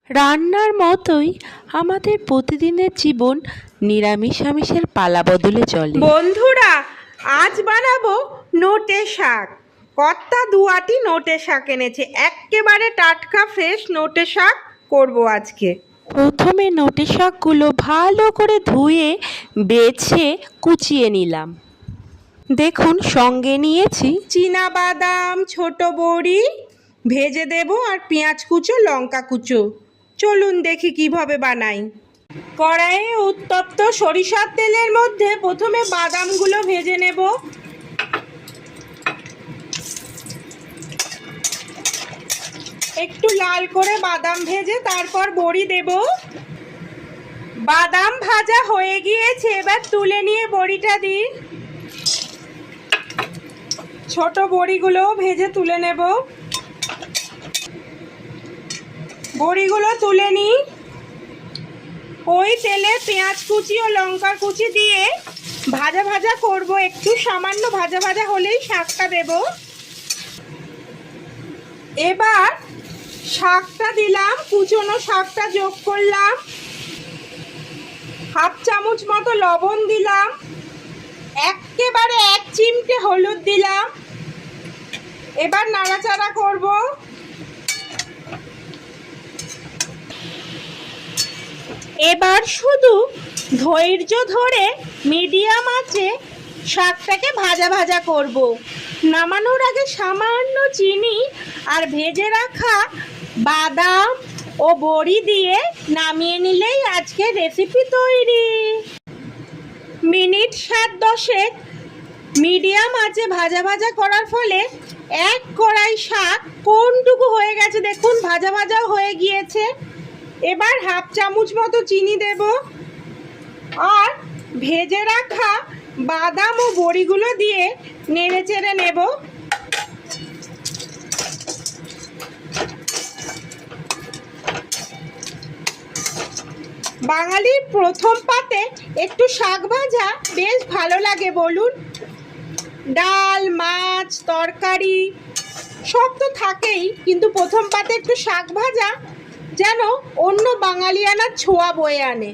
রান্নার মতোই আমাদের প্রতিদিনের জীবন নিরামিষ আমিষের পালা বদলে চলে। বন্ধুরা, আজ বানাবো নোটে শাক। কর্তা দুয়াটি নোটে শাক এনেছে, একেবারে টাটকা ফ্রেশ নোটে শাক করব আজকে। প্রথমে নোটে শাকগুলো ভালো করে ধুয়ে বেছে কুচিয়ে নিলাম। দেখুন, সঙ্গে নিয়েছি চীনা বাদাম, ছোট বড়ি ভেজে দেব, আর পেঁয়াজ কুচো, লঙ্কা কুচো। চলুন দেখি কিভাবে বানাই। কড়াইয়ে উত্তপ্ত সরিষার তেলের মধ্যে প্রথমে বাদামগুলো ভেজে নেব। একটু লাল করে বাদাম ভেজে তারপর বড়ি দেব। বাদাম ভাজা হয়ে গিয়েছে, এবার তুলে নিয়ে বড়িটা দিই। ছোট বড়িগুলো ভেজে তুলে নেব। বড়িগুলো তুলে নিই। ওই তেলে পেঁয়াজ কুচি ও লঙ্কা কুচি দিয়ে ভাজা ভাজা করব। একটু সামান্য ভাজা ভাজা হলেই শাকটা দেব। এবার শাকটা দিলাম, কুচনো শাকটা যোগ করলাম। হাফ চামচ মতো লবণ দিলাম, একেবারে 1 চিমটে হলুদ দিলাম। এবার নাড়াচাড়া করব। এবার শুধু ধৈর্য ধরে মিডিয়াম আঁচে শাকটাকে ভাজা ভাজা করব। নামানোর আগে সামান্য চিনি আর ভেজে রাখা বাদাম ও বড়ি দিয়ে নামিয়ে নিলেই আজকের রেসিপি তৈরি। মিনিট 7-10 মিডিয়াম আঁচে ভাজা ভাজা করার ফলে এক কড়াই শাক কোনটুকু হয়ে গেছে দেখুন, ভাজা ভাজাও হয়ে গিয়েছে। এবার হাফ চামচ মতো চিনি দেব, আর ভেজে রাখা বাদাম ও বড়িগুলো দিয়ে নেড়ে চেড়ে নেব। বাঙালির প্রথম পাতে একটু শাক ভাজা বেশ ভালো লাগে বলুন। ডাল, মাছ, তরকারি সব তো থাকেই, কিন্তু প্রথম পাতে একটু শাক ভাজা যেন অন্য বাঙালিয়ানার ছোঁয়া বয়ে আনে।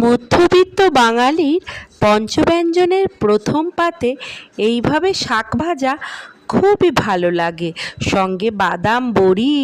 মধ্যবিত্ত বাঙালির পঞ্চব্যঞ্জনের প্রথম পাতে এইভাবে শাক ভাজা খুবই ভালো লাগে। সঙ্গে বাদাম, বড়ি